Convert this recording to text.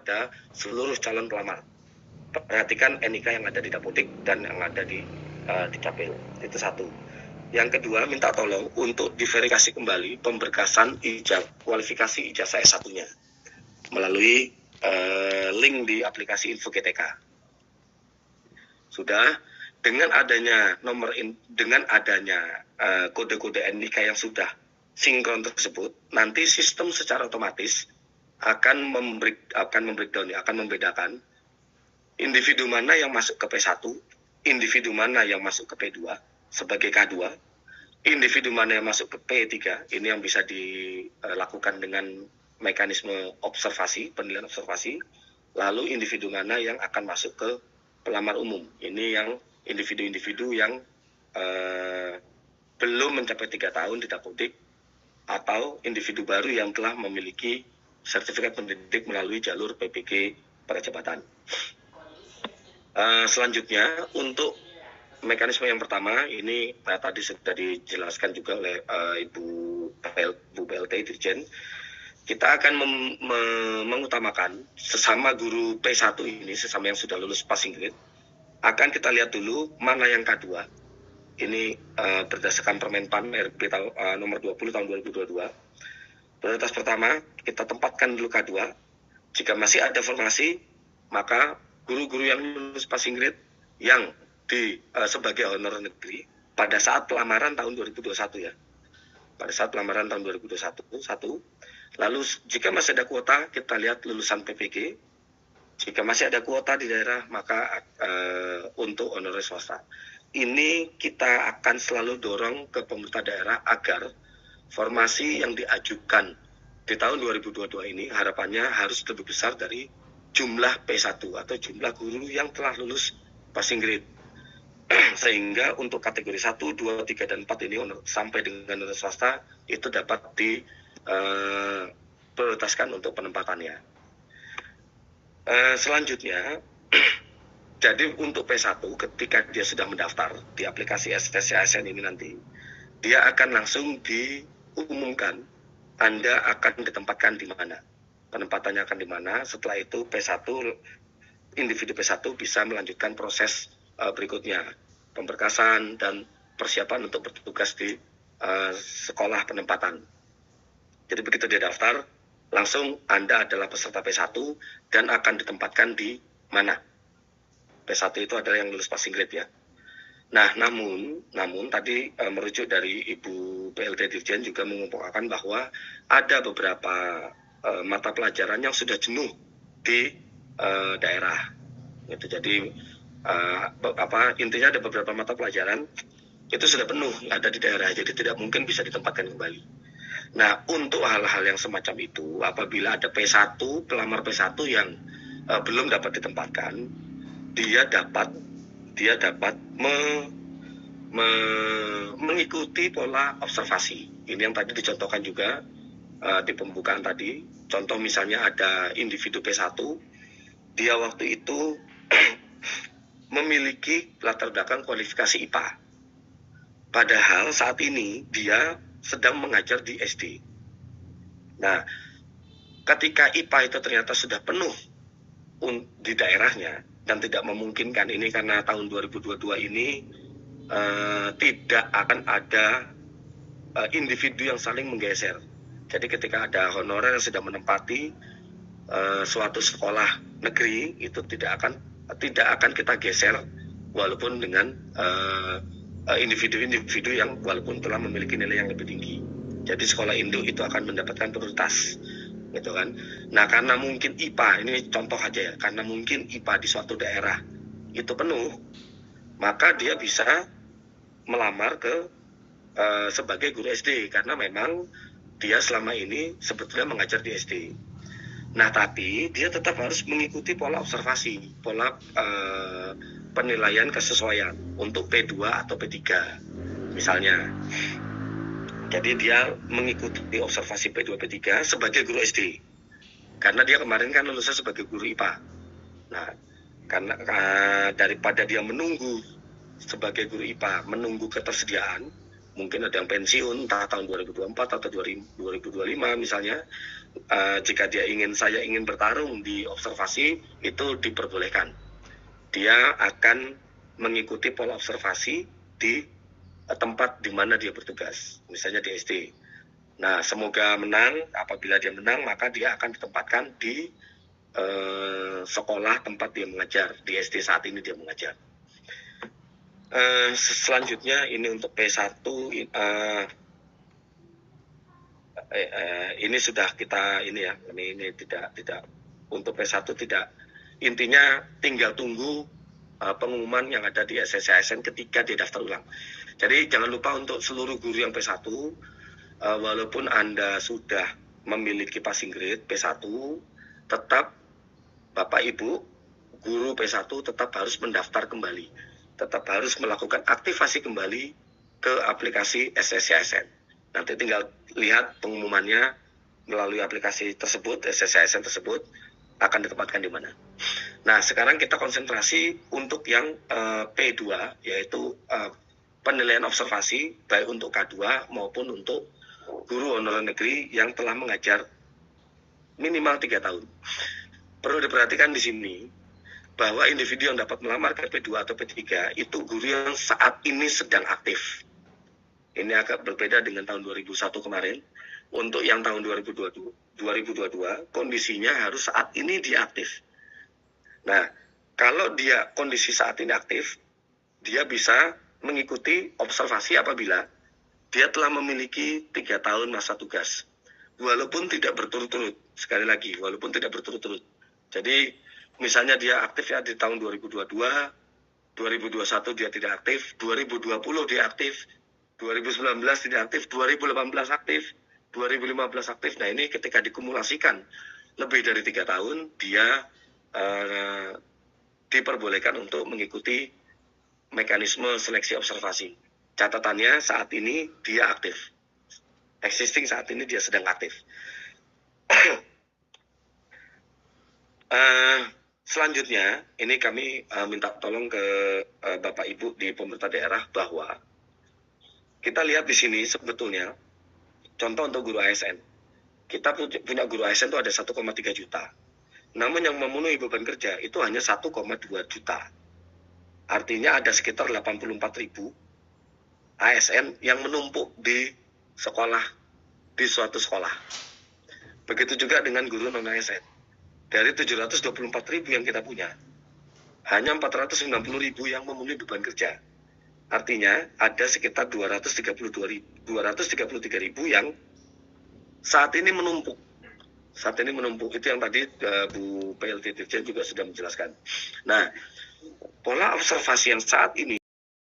kepada seluruh calon pelamar. Perhatikan NIK yang ada di Dapodik dan yang ada di Dapil. Itu satu. Yang kedua, minta tolong untuk diverifikasi kembali pemberkasan kualifikasi ijazah S1-nya melalui link di aplikasi Info GTK. Sudah, dengan adanya kode-kode NIK yang sudah sinkron tersebut, nanti sistem secara otomatis akan membedakan individu mana yang masuk ke P1, individu mana yang masuk ke P2 sebagai K2, individu mana yang masuk ke P3, ini yang bisa dilakukan dengan mekanisme observasi, penilaian observasi, lalu individu mana yang akan masuk ke pelamar umum, ini yang individu-individu yang belum mencapai 3 tahun di Dapodik atau individu baru yang telah memiliki sertifikat pendidik melalui jalur PPG Percepatan. Selanjutnya untuk mekanisme yang pertama ini tadi sudah dijelaskan juga oleh Ibu PLT Dirjen. Kita akan mengutamakan sesama guru P1 ini, sesama yang sudah lulus passing grade, akan kita lihat dulu mana yang K2. Ini berdasarkan Permenpan RB nomor 20 tahun 2022. Prioritas pertama, kita tempatkan dulu K2. Jika masih ada formasi, maka guru-guru yang lulus passing grade yang sebagai honor negeri pada saat pelamaran tahun 2021 ya. Pada saat pelamaran tahun 2021, lalu jika masih ada kuota, kita lihat lulusan PPG. Jika masih ada kuota di daerah, maka untuk honorer swasta. Ini kita akan selalu dorong ke pemerintah daerah agar formasi yang diajukan di tahun 2022 ini harapannya harus lebih besar dari jumlah P1 atau jumlah guru yang telah lulus passing grade. Sehingga untuk kategori 1, 2, 3, dan 4 ini sampai dengan honorer swasta itu dapat diprioritaskan untuk penempatannya. Selanjutnya, jadi untuk P1 ketika dia sudah mendaftar di aplikasi STSCASN ini nanti, dia akan langsung diumumkan Anda akan ditempatkan di mana. Penempatannya akan di mana. Setelah itu individu P1 bisa melanjutkan proses berikutnya, pemberkasan dan persiapan untuk bertugas di sekolah penempatan. Jadi begitu dia daftar, langsung Anda adalah peserta P1 dan akan ditempatkan di mana. P1 itu adalah yang lulus passing grade ya. Nah, namun tadi merujuk dari Ibu PLT Dirjen juga mengumpulkan bahwa ada beberapa mata pelajaran yang sudah jenuh di daerah. Gitu. Jadi intinya ada beberapa mata pelajaran itu sudah penuh ada di daerah, jadi tidak mungkin bisa ditempatkan kembali. Nah, untuk hal-hal yang semacam itu, apabila ada P1, pelamar P1 yang belum dapat ditempatkan, dia dapat mengikuti pola observasi. Ini yang tadi dicontohkan juga di pembukaan tadi. Contoh misalnya ada individu P1, dia waktu itu memiliki latar belakang kualifikasi IPA. Padahal saat ini dia sedang mengajar di SD. Nah, ketika IPA itu ternyata sudah penuh di daerahnya dan tidak memungkinkan ini karena tahun 2022 ini tidak akan ada individu yang saling menggeser. Jadi ketika ada honorer yang sudah menempati suatu sekolah negeri itu tidak akan kita geser walaupun dengan individu-individu yang walaupun telah memiliki nilai yang lebih tinggi. Jadi sekolah induk itu akan mendapatkan prioritas, gitu kan. Nah, karena mungkin IPA, ini contoh aja ya, karena mungkin IPA di suatu daerah itu penuh, maka dia bisa melamar ke sebagai guru SD karena memang dia selama ini sebetulnya mengajar di SD. Nah, tapi dia tetap harus mengikuti pola observasi, pola penilaian kesesuaian untuk P2 atau P3 misalnya. Jadi dia mengikuti observasi P2, P3 sebagai guru SD. Karena dia kemarin kan lulusnya sebagai guru IPA. Nah, karena daripada dia menunggu sebagai guru IPA, menunggu ketersediaan, mungkin ada yang pensiun entah tahun 2024 atau 2025 misalnya. Jika saya ingin bertarung di observasi, itu diperbolehkan. Dia akan mengikuti pola observasi di tempat di mana dia bertugas, misalnya di SD. Nah, semoga menang. Apabila dia menang, maka dia akan ditempatkan di sekolah tempat dia mengajar, di SD saat ini dia mengajar. Selanjutnya ini untuk P1, ini sudah kita ini ya, ini tidak untuk P1 tidak, intinya tinggal tunggu pengumuman yang ada di SSCASN ketika dia daftar ulang. Jadi jangan lupa untuk seluruh guru yang P1, walaupun Anda sudah memiliki passing grade P1, tetap Bapak Ibu guru P1 tetap harus mendaftar kembali, tetap harus melakukan aktivasi kembali ke aplikasi SSCASN. Nanti tinggal lihat pengumumannya melalui aplikasi tersebut, SSCASN tersebut akan ditempatkan di mana. Nah, sekarang kita konsentrasi untuk yang P2, yaitu penilaian observasi, baik untuk K2 maupun untuk guru honorer negeri yang telah mengajar minimal 3 tahun. Perlu diperhatikan di sini bahwa individu yang dapat melamar ke P2 atau P3 itu guru yang saat ini sedang aktif. Ini agak berbeda dengan tahun 2001 kemarin. Untuk yang tahun 2022 kondisinya harus saat ini dia aktif. Nah, kalau dia kondisi saat ini aktif, dia bisa mengikuti observasi apabila dia telah memiliki 3 tahun masa tugas. Walaupun tidak berturut-turut, sekali lagi, walaupun tidak berturut-turut. Jadi, misalnya dia aktif ya di tahun 2022, 2021 dia tidak aktif, 2020 dia aktif, 2019 tidak aktif, 2018 aktif, 2015 aktif. Nah, ini ketika dikumulasikan lebih dari 3 tahun, dia diperbolehkan untuk mengikuti mekanisme seleksi observasi. Catatannya saat ini dia aktif. Existing saat ini dia sedang aktif. Selanjutnya, ini kami minta tolong ke Bapak Ibu di pemerintah daerah bahwa kita lihat di sini sebetulnya contoh untuk guru ASN. Kita punya guru ASN itu ada 1,3 juta. Namun yang memenuhi beban kerja itu hanya 1,2 juta. Artinya ada sekitar 84.000 ASN yang menumpuk di sekolah, di suatu sekolah. Begitu juga dengan guru non-ASN. Dari 724.000 yang kita punya, hanya 490.000 yang memenuhi beban kerja. Artinya ada sekitar 233.000 yang saat ini menumpuk. Saat ini menumpuk, itu yang tadi Bu PLT Dirjen juga sudah menjelaskan. Nah, pola observasi yang saat ini